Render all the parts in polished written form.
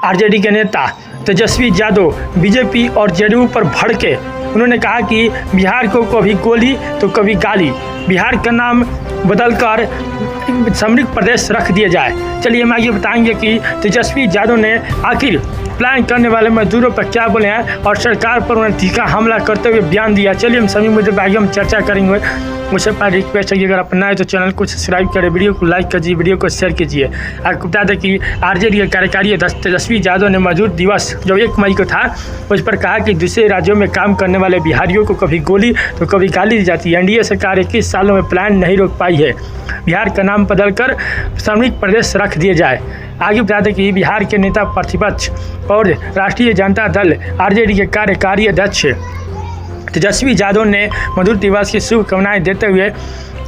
RJD के नेता Tejashwi Yadav BJP और जेडीयू पर भड़के। उन्होंने कहा कि बिहार को कभी गोली तो कभी गाली, बिहार का नाम बदलकर समृद्ध प्रदेश रख दिया जाए। चलिए हम आगे बताएंगे कि तेजस्वी यादव ने आखिर प्लान करने वाले मजदूरों पर क्या बोले हैं और सरकार पर उन्हें तीखा हमला करते हुए बयान दिया। चलिए हम सभी मुद्दे पर आगे हम चर्चा करेंगे। मुझसे पहले रिक्वेस्ट है कि अगर अपना है तो चैनल को सब्सक्राइब करें, वीडियो को लाइक कीजिए, वीडियो को शेयर कीजिए। आपको बता दें कि आरजेडी के कार्यकारी अध्यक्ष तेजस्वी यादव ने मजदूर दिवस जो 1 मई को था उस पर कहा कि दूसरे राज्यों में काम करने वाले बिहारियों को कभी गोली तो कभी गाली दी जाती है। एनडीए सरकार 21 सालों में प्लान नहीं रोक पाई है, बिहार का नाम बदलकर समृद्ध प्रदेश रख दिया जाए। आगे बता दें कि बिहार के नेता प्रतिपक्ष और राष्ट्रीय जनता दल आरजेडी के कार्यकारी अध्यक्ष तेजस्वी यादव ने मजदूर दिवस की शुभकामनाएं देते हुए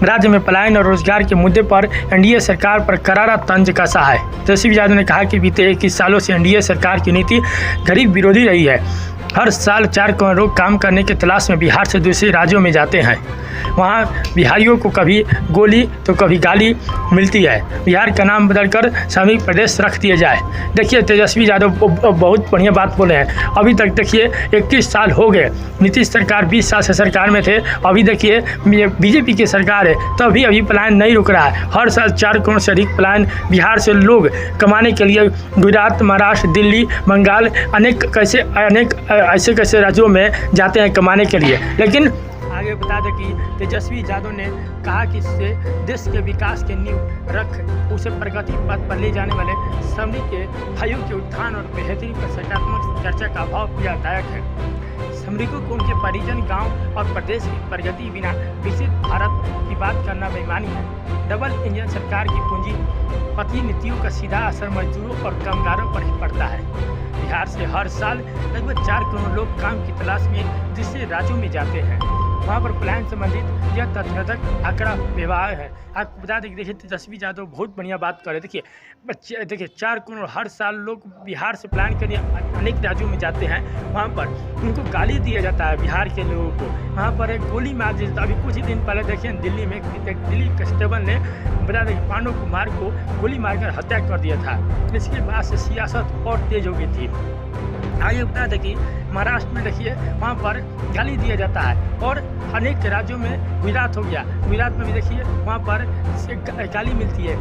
राज्य में पलायन और रोजगार के मुद्दे पर एनडीए सरकार पर करारा तंज कसा है। तेजस्वी यादव ने कहा कि बीते 21 सालों से एनडीए सरकार की नीति गरीब विरोधी रही है। हर साल 4 करोड़ लोग काम करने की तलाश में बिहार से दूसरे राज्यों में जाते हैं, वहाँ बिहारियों को कभी गोली तो कभी गाली मिलती है। बिहार का नाम बदलकर समृद्ध प्रदेश रख दिया जाए। देखिए तेजस्वी यादव बहुत बढ़िया बात बोले हैं। अभी तक देखिए 21 साल हो गए, नीतीश सरकार 20 साल से सरकार में थे। अभी देखिए बीजेपी की सरकार है तो अभी प्लान नहीं रुक रहा है। हर साल 4 करोड़ से अधिक प्लान बिहार से लोग कमाने के लिए गुजरात, महाराष्ट्र, दिल्ली, बंगाल अनेक ऐसे कैसे राज्यों में जाते हैं कमाने के लिए। लेकिन आगे बता दें कि तेजस्वी यादव ने कहा कि इससे देश के विकास के नींव रख उसे प्रगति पथ पर ले जाने वाले सभी के भाइयों के उत्थान और बेहतरी पर सकारात्मक चर्चा का अभाव पीड़ादायक है। श्रमिकों को उनके परिजन, गांव और प्रदेश की प्रगति बिना विकसित भारत की बात करना बेईमानी है। डबल इंजन सरकार की पूंजीपति नीतियों का सीधा असर मजदूरों और कामगारों पर ही पड़ता है। बिहार से हर साल लगभग 4 करोड़ लोग काम की तलाश में दूसरे राज्यों में जाते हैं, वहाँ पर प्लान संबंधित यह तथ्यगत आंकड़ा व्यवहार है। आपको बता दें कि देखिए तेजस्वी यादव बहुत बढ़िया बात कर रहे। देखिए 4 करोड़ हर साल लोग बिहार से प्लान करने अनेक राज्यों में जाते हैं, वहाँ पर उनको गाली दिया जाता है। बिहार के लोगों को वहाँ पर एक गोली मार दी जाती है। अभी कुछ ही दिन पहले देखिए दिल्ली में एक दिल्ली कांस्टेबल ने बता दें कि पांडव कुमार को गोली मारकर हत्या कर दिया था। इसके बाद से सियासत और तेज हो गई थी। आगे बता दें कि महाराष्ट्र में देखिए वहाँ पर गाली दिया जाता है और अनेक राज्यों में गुजरात हो गया, गुजरात में भी देखिए वहाँ पर गाली मिलती है।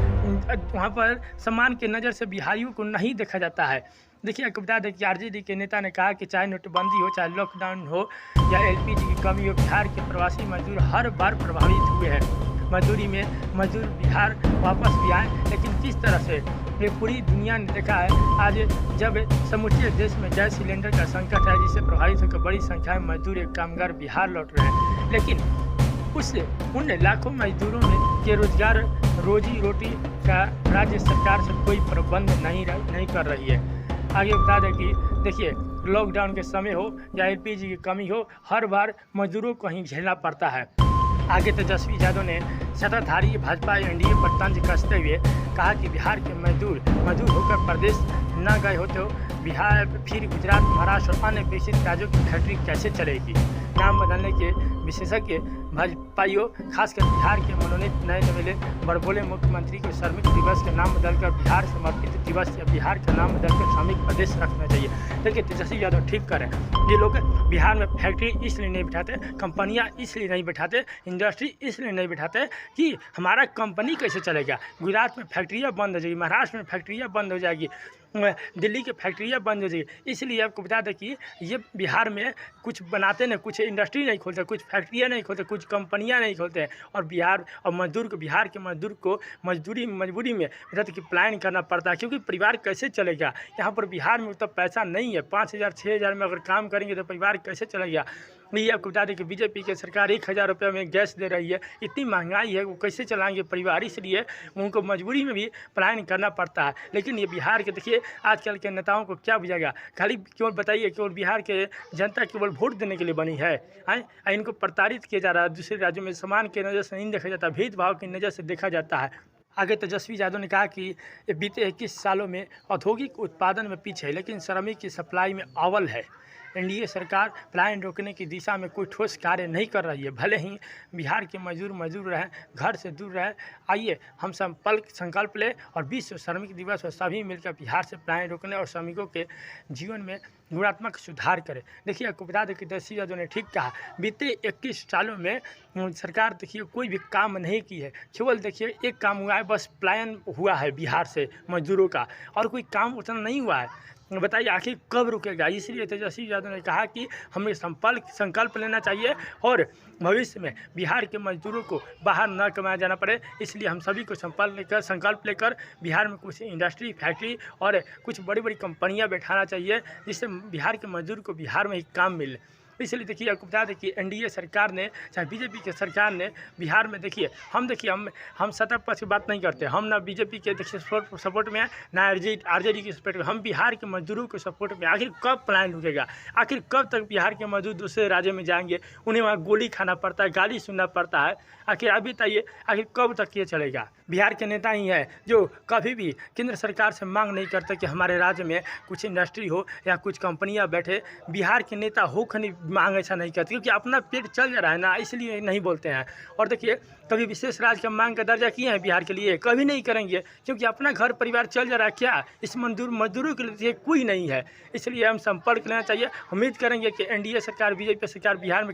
वहाँ पर सम्मान के नज़र से बिहारियों को नहीं देखा जाता है। देखिए आपको बता दें कि आरजेडी के नेता ने कहा कि चाहे नोटबंदी हो, चाहे लॉकडाउन हो या एलपीजी की कमी हो, बिहार के प्रवासी मजदूर हर बार प्रभावित हुए हैं। मजदूरी में मजदूर बिहार वापस भी आए, लेकिन किस तरह से ये पूरी दुनिया ने देखा है। आज जब समूचे देश में गैस सिलेंडर का संकट है जिससे प्रभावित होकर बड़ी संख्या में मजदूर कामगार बिहार लौट रहे हैं, लेकिन उन लाखों मजदूरों के रोजगार रोजी रोटी का राज्य सरकार से कोई प्रबंध नहीं कर रही है। आगे बता दें कि देखिए लॉकडाउन के समय हो या एलपीजी की कमी हो, हर बार मजदूरों को ही झेलना पड़ता है। आगे तेजस्वी यादव ने सत्ताधारी भाजपा एनडीए पर तंज कसते हुए कहा कि बिहार के मजदूर होकर प्रदेश न गए हो तो बिहार फिर गुजरात, महाराष्ट्र और अन्य विकसित राज्यों की फैक्ट्री कैसे चलेगी। नाम बदलने के विशेषज्ञ भाजपाइयों खासकर बिहार के मनोनीत नए नवेले बड़बोले मुख्यमंत्री को श्रमिक दिवस के नाम बदलकर बिहार समर्पित दिवस या बिहार का नाम बदलकर श्रमिक प्रदेश रखना चाहिए। देखिए तेजस्वी यादव ठीक करें, ये लोग बिहार में फैक्ट्री इसलिए नहीं बैठाते, कंपनियां इसलिए नहीं बैठाते, इंडस्ट्री इसलिए नहीं बैठाते कि हमारा कंपनी कैसे चलेगा। गुजरात में फैक्ट्रियाँ बंद हो जाएगी, महाराष्ट्र में फैक्ट्रियाँ बंद हो जाएगी, दिल्ली की फैक्ट्रियाँ बंद हो जाएगी। इसलिए आपको बता दें कि ये बिहार में कुछ बनाते नहीं, कुछ इंडस्ट्री नहीं खोलते, कुछ फैक्ट्रियाँ नहीं खोलते, कुछ कंपनियाँ नहीं खोलते हैं और बिहार के मजदूर को मजबूरी में मतलब कि प्लान करना पड़ता है, क्योंकि परिवार कैसे चलेगा। यहाँ पर बिहार में उतना पैसा नहीं है, 5,000 6,000 में अगर काम करेंगे तो परिवार कैसे चलेगा। ये आपको बता दें कि बीजेपी की सरकार 1,000 रुपये में गैस दे रही है, इतनी महंगाई है, वो कैसे चलाएंगे परिवार, इसलिए उनको मजबूरी में भी प्लान करना पड़ता है। लेकिन ये बिहार के देखिए आजकल के नेताओं को क्या बुझेगा, खाली केवल बताइए केवल बिहार के जनता केवल वोट देने के लिए बनी है। इनको प्रताड़ित किया जा रहा है, दूसरे राज्यों में समान की नज़र से नहीं देखा जाता, भेदभाव की नज़र से देखा जाता है। आगे तेजस्वी यादव ने कहा कि बीते 21 सालों में औद्योगिक उत्पादन में पीछे है, लेकिन श्रमिक की सप्लाई में अव्वल है। एनडीए सरकार पलायन रोकने की दिशा में कोई ठोस कार्य नहीं कर रही है। भले ही बिहार के मजदूर रहें, घर से दूर रहें, आइए हम संकल्प लें और विश्व श्रमिक दिवस और सभी मिलकर बिहार से पलायन रोकने और श्रमिकों के जीवन में गुणात्मक सुधार करें। देखिए, आपको बता दें कि तेजस्वी यादव ने ठीक कहा, बीते 21 सालों में सरकार देखिए कोई भी काम नहीं की है। केवल देखिए एक काम हुआ है, बस पलायन हुआ है बिहार से मजदूरों का, और कोई काम उतना नहीं हुआ है। बताइए आखिर कब रुकेगा? इसलिए तेजस्वी यादव ने कहा कि हमें संकल्प लेना चाहिए और भविष्य में बिहार के मजदूरों को बाहर न कमाया जाना पड़े। इसलिए हम सभी को संकल्प लेकर बिहार में कुछ इंडस्ट्री, फैक्ट्री और कुछ बड़ी बड़ी कंपनियां बैठाना चाहिए, जिससे बिहार के मजदूर को बिहार में ही काम मिले। इसलिए देखिए, आपको बता दें कि एनडीए सरकार ने, चाहे बीजेपी की सरकार ने, बिहार में देखिए हम सत्ता पक्ष की बात नहीं करते। हम ना बीजेपी के देखिए सपोर्ट में है, ना आरजेडी की सपोर्ट में। हम बिहार के मजदूरों के सपोर्ट में। आखिर कब पलायन रुकेगा? आखिर कब तक बिहार के मजदूर दूसरे राज्य में जाएंगे? उन्हें वहाँ गोली खाना पड़ता है, गाली सुनना पड़ता है। आखिर आप बताइए, आखिर कब तक ये चलेगा? बिहार के नेता ही है जो कभी भी केंद्र सरकार से मांग नहीं करते कि हमारे राज्य में कुछ इंडस्ट्री हो या कुछ कंपनियां बैठे। बिहार के नेता होकर मांग ऐसा नहीं करते, क्योंकि अपना पेट चल जा रहा है ना, इसलिए नहीं बोलते हैं। और देखिए, कभी विशेष राज्य का मांग का दर्जा किए हैं बिहार के लिए? कभी नहीं करेंगे, क्योंकि अपना घर परिवार चल जा रहा है। क्या इस मजदूरों के लिए कोई नहीं है? इसलिए हम संपर्क लेना चाहिए। उम्मीद करेंगे कि एनडीए सरकार, बीजेपी सरकार बिहार में